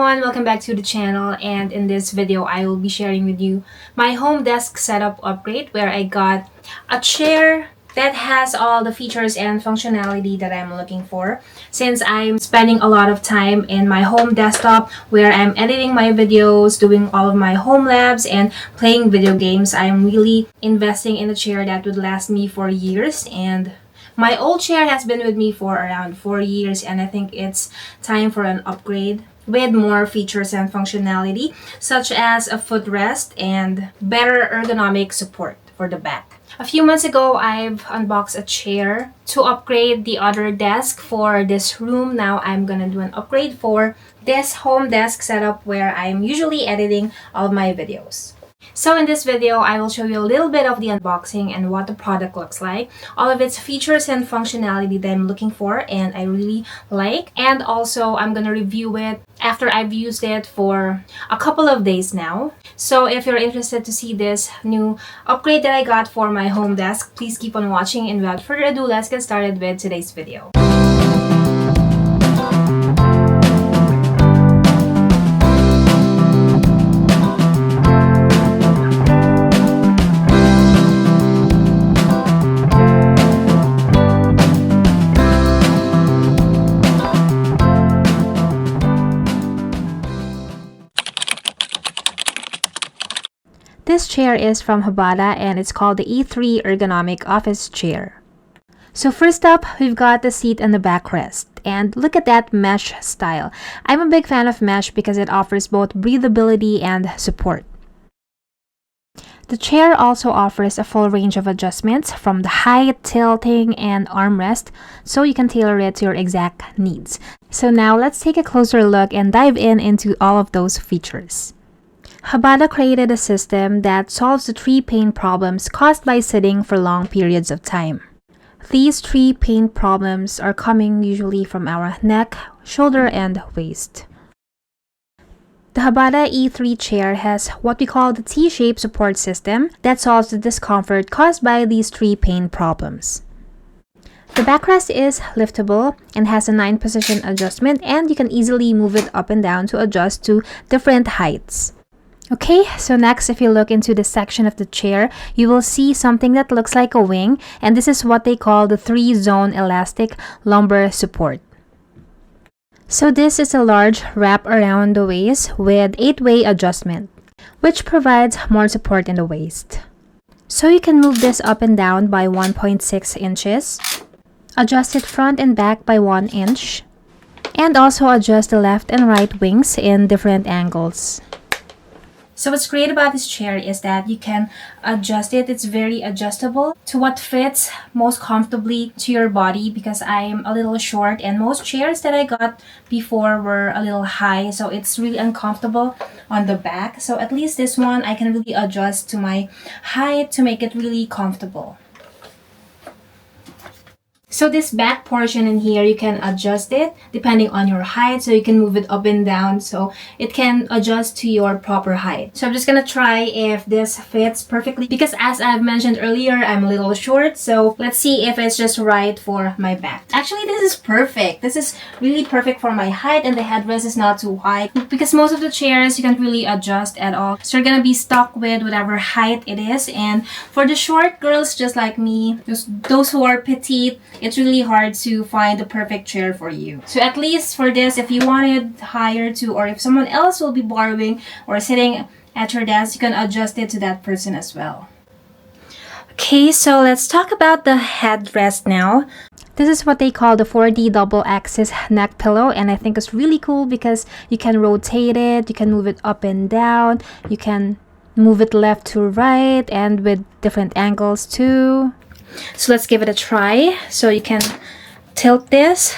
everyone, welcome back to the channel, and in this video I will be sharing with you my home desk setup upgrade where I got a chair that has all the features and functionality that I'm looking for. Since I'm spending a lot of time in my home desktop where I'm editing my videos, doing all of my home labs, and playing video games, I'm really investing in a chair that would last me for years. And my old chair has been with me for around 4 years, and I think it's time for an upgrade with more features and functionality, such as a footrest and better ergonomic support for the back. A few months ago, I've unboxed a chair to upgrade the other desk for this room. Now I'm gonna do an upgrade for this home desk setup where I'm usually editing all of my videos. So in this video, I will show you a little bit of the unboxing and what the product looks like, all of its features and functionality that I'm looking for and I really like. And also, I'm gonna review it after I've used it for a couple of days now. So if you're interested to see this new upgrade that I got for my home desk, please keep on watching, and without further ado, let's get started with today's video. This chair is from HBADA and it's called the E3 Ergonomic Office Chair. So first up, we've got the seat and the backrest. And look at that mesh style. I'm a big fan of mesh because it offers both breathability and support. The chair also offers a full range of adjustments from the height, tilting, and armrest, so you can tailor it to your exact needs. So now let's take a closer look and dive into all of those features. HBADA created a system that solves the 3 pain problems caused by sitting for long periods of time. These 3 pain problems are coming usually from our neck, shoulder, and waist. The HBADA E3 chair has what we call the T-shaped support system that solves the discomfort caused by these 3 pain problems. The backrest is liftable and has a 9-position adjustment, and you can easily move it up and down to adjust to different heights. Okay, so next, if you look into the section of the chair, you will see something that looks like a wing, and this is what they call the 3-zone elastic lumbar support. So this is a large wrap around the waist with 8-way adjustment, which provides more support in the waist. So you can move this up and down by 1.6 inches, adjust it front and back by 1 inch, and also adjust the left and right wings in different angles. So what's great about this chair is that you can adjust it. It's very adjustable to what fits most comfortably to your body, because I'm a little short and most chairs that I got before were a little high, so it's really uncomfortable on the back. So at least this one I can really adjust to my height to make it really comfortable. So this back portion in here, you can adjust it depending on your height, so you can move it up and down so it can adjust to your proper height. So I'm just gonna try if this fits perfectly, because as I've mentioned earlier, I'm a little short, so let's see if it's just right for my back. Actually, this is perfect. This is really perfect for my height, and the headrest is not too high, because most of the chairs you can't really adjust at all. So you're gonna be stuck with whatever height it is, and for the short girls just like me, those who are petite, it's really hard to find the perfect chair for you. So at least for this, if you wanted higher to, or if someone else will be borrowing or sitting at your desk, you can adjust it to that person as well. Okay, so let's talk about the headrest now. This is what they call the 4D double axis neck pillow, and I think it's really cool because you can rotate it, you can move it up and down, you can move it left to right, and with different angles too. So let's give it a try. So you can tilt this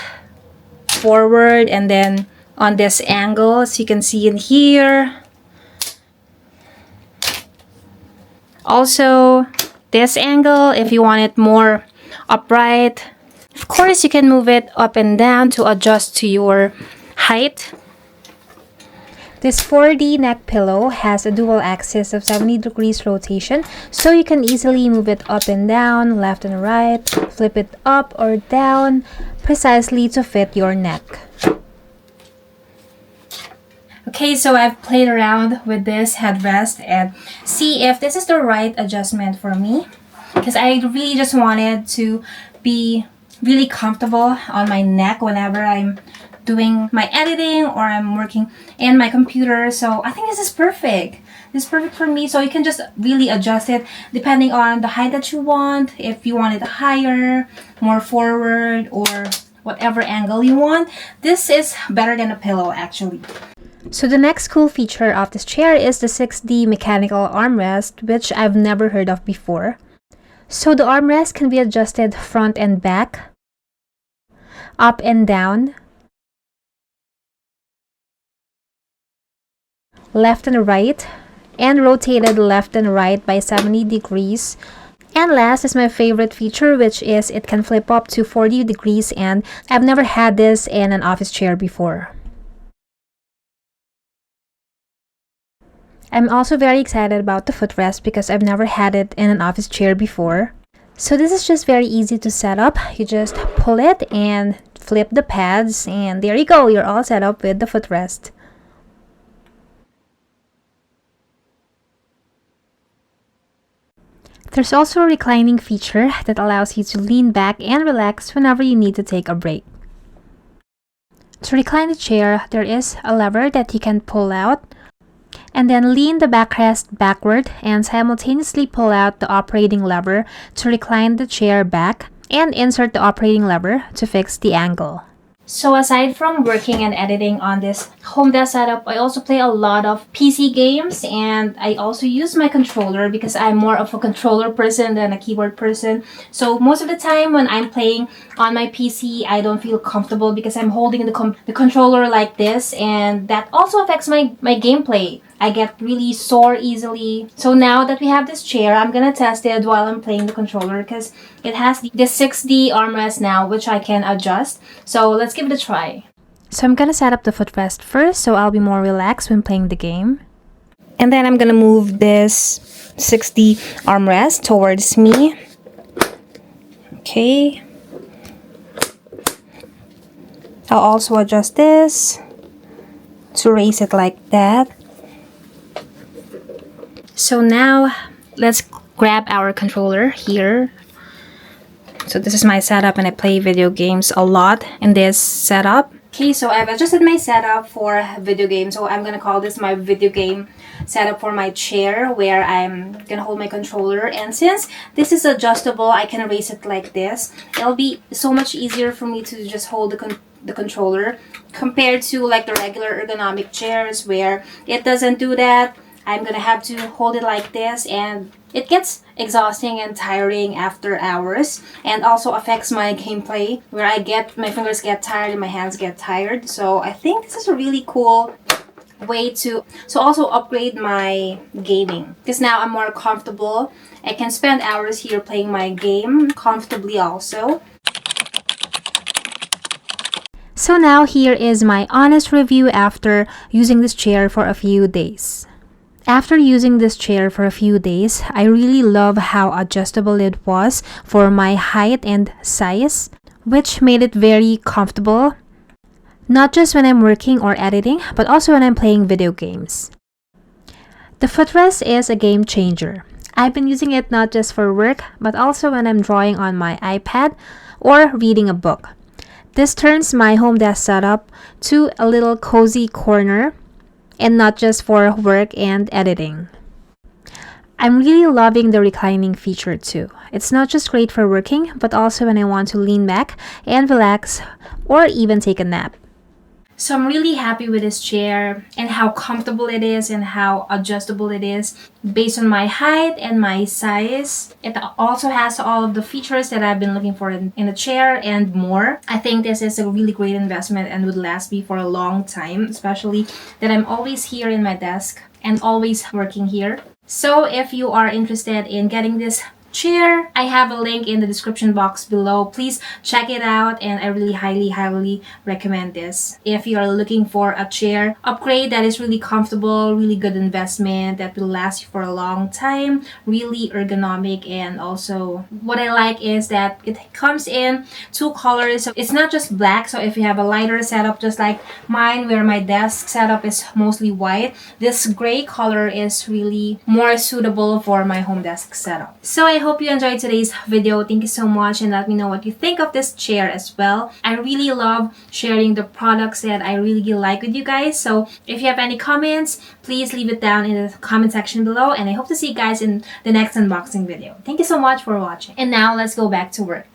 forward and then on this angle, so you can see in here. Also this angle if you want it more upright. Of course, you can move it up and down to adjust to your height. This 4D neck pillow has a dual axis of 70 degrees rotation, so you can easily move it up and down, left and right, flip it up or down, precisely to fit your neck. Okay, so I've played around with this headrest and see if this is the right adjustment for me, because I really just wanted to be really comfortable on my neck whenever I'm doing my editing or I'm working in my computer. So I think this is perfect. This is perfect for me. So you can just really adjust it depending on the height that you want. If you want it higher, more forward, or whatever angle you want. This is better than a pillow actually. So the next cool feature of this chair is the 6D mechanical armrest, which I've never heard of before. So the armrest can be adjusted front and back, up and down, left and right, and rotated left and right by 70 degrees. And last is my favorite feature, which is it can flip up to 40 degrees, and I've never had this in an office chair before. I'm also very excited about the footrest because I've never had it in an office chair before. So this is just very easy to set up. You just pull it and flip the pads, and there you go. You're all set up with the footrest. There's also a reclining feature that allows you to lean back and relax whenever you need to take a break. To recline the chair, there is a lever that you can pull out, and then lean the backrest backward and simultaneously pull out the operating lever to recline the chair back and insert the operating lever to fix the angle. So aside from working and editing on this home desk setup, I also play a lot of PC games, and I also use my controller because I'm more of a controller person than a keyboard person. So most of the time when I'm playing on my PC, I don't feel comfortable because I'm holding the controller like this, and that also affects my gameplay. I get really sore easily. So now that we have this chair, I'm gonna test it while I'm playing the controller because it has the 6D armrest now, which I can adjust. So let's give it a try. So I'm gonna set up the footrest first, so I'll be more relaxed when playing the game. And then I'm gonna move this 6D armrest towards me. Okay. I'll also adjust this to raise it like that. So now let's grab our controller here. So this is my setup, and I play video games a lot in this setup. Okay, so I've adjusted my setup for video games. So I'm gonna call this my video game setup for my chair, where I'm gonna hold my controller. And since this is adjustable, I can raise it like this. It'll be so much easier for me to just hold the controller compared to like the regular ergonomic chairs where it doesn't do that. I'm gonna have to hold it like this, and it gets exhausting and tiring after hours, and also affects my gameplay where my fingers get tired and my hands get tired. So I think this is a really cool way to also upgrade my gaming, because now I'm more comfortable. I can spend hours here playing my game comfortably also. So now here is my honest review after using this chair for a few days. After using this chair for a few days, I really love how adjustable it was for my height and size, which made it very comfortable, not just when I'm working or editing, but also when I'm playing video games. The footrest is a game changer. I've been using it not just for work, but also when I'm drawing on my iPad or reading a book. This turns my home desk setup to a little cozy corner, and not just for work and editing. I'm really loving the reclining feature too. It's not just great for working, but also when I want to lean back and relax or even take a nap. So I'm really happy with this chair and how comfortable it is and how adjustable it is based on my height and my size. It also has all of the features that I've been looking for in a chair and more. I think this is a really great investment and would last me for a long time, especially that I'm always here in my desk and always working here. So if you are interested in getting this chair. I have a link in the description box below. Please check it out, and I really highly recommend this. If you are looking for a chair upgrade that is really comfortable, really good investment that will last you for a long time, really ergonomic, and also what I like is that it comes in 2 colors. So it's not just black, so if you have a lighter setup just like mine where my desk setup is mostly white, this gray color is really more suitable for my home desk setup. So I hope you enjoyed today's video. Thank you so much, and let me know what you think of this chair as well. I really love sharing the products that I really like with you guys. So if you have any comments, please leave it down in the comment section below, and I hope to see you guys in the next unboxing video. Thank you so much for watching. And now let's go back to work.